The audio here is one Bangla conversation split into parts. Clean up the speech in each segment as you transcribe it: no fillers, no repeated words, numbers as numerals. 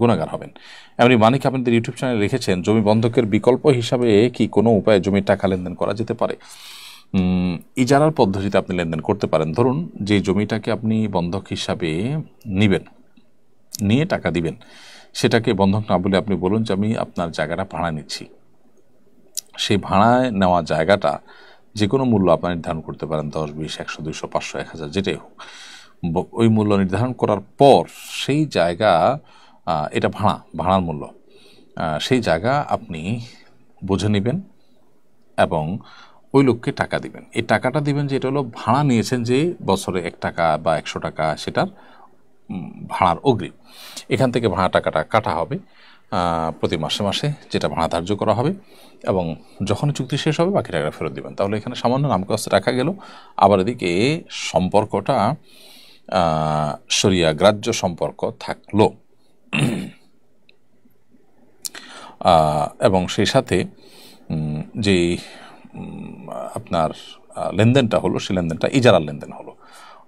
গুনাহগার হবেন। এমনি মানিক আপনাদের ইউটিউব চ্যানেলে লিখেছেন, জমি বন্ধকের বিকল্প হিসাবে কি কোনো উপায়ে জমির টাকা লেনদেন করা যেতে পারে? ইজারার পদ্ধতিতে আপনি লেনদেন করতে পারেন। ধরুন যে জমিটাকে আপনি বন্ধক হিসাবে নিবেন, নিয়ে টাকা দিবেন, সেটাকে বন্ধক না বলে আপনি বলুন যে আমি আপনার জায়গাটা ভাড়া নিচ্ছি। সেই ভাড়ায় নেওয়া জায়গাটা যে কোনো মূল্য আপনারা নির্ধারণ করতে পারেন, 10, 20, 100, 200, 500, 1000 যেটাই হোক। ওই মূল্য নির্ধারণ করার পর সেই জায়গা, এটা ভাড়ার মূল্য, সেই জায়গা আপনি বুঝে নেবেন এবং ওই লোককে টাকা দিবেন। এই টাকাটা দিবেন যে এটা হলো ভাড়া নিয়েছেন, যে বছরে 1 টাকা বা 100 টাকা সেটার ভাড়ার অগ্রিম। এখান থেকে ভাড়া টাকাটা কাটা হবে প্রতি মাসে মাসে, যেটা ভাড়া ধার্য করা হবে, এবং যখন চুক্তি শেষ হবে বাকি টাকা ফেরত দিবেন। তাহলে এখানে সামান্য নামকাস্তে রাখা গেল, আবার এদিকে সম্পর্কটা শরিয়া গ্রাহ্য সম্পর্ক থাকলো, এবং সেই সাথে যে আপনার লেনদেনটা হলো, সেই লেনদেনটা ইজারার লেনদেন হলো।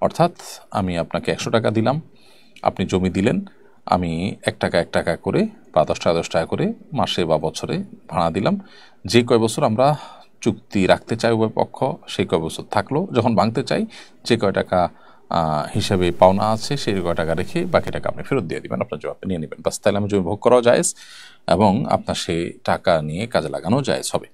অর্থাৎ আমি আপনাকে 100 টাকা দিলাম, আপনি জমি দিলেন, আমি 1 টাকা 1 টাকা করে বা 10 টাকা 10 টাকা করে মাসে বা বছরে ভাড়া দিলাম। যে কয় বছর আমরা চুক্তি রাখতে চাই উভয় পক্ষ, সেই কয় বছর থাকলো। যখন ভাঙতে চাই, যে কয় টাকা হিসাবে পাওনা আছে সেই কয় টাকা রেখে বাকি টাকা আপনি ফেরত দিয়ে দেবেন, আপনার জমি নিয়ে নেবেন। বাস, তাহলে আমি জমি ভোগ করাও জায়েজ এবং আপনার সেই টাকা নিয়ে কাজে লাগানো জায়েজ হবে।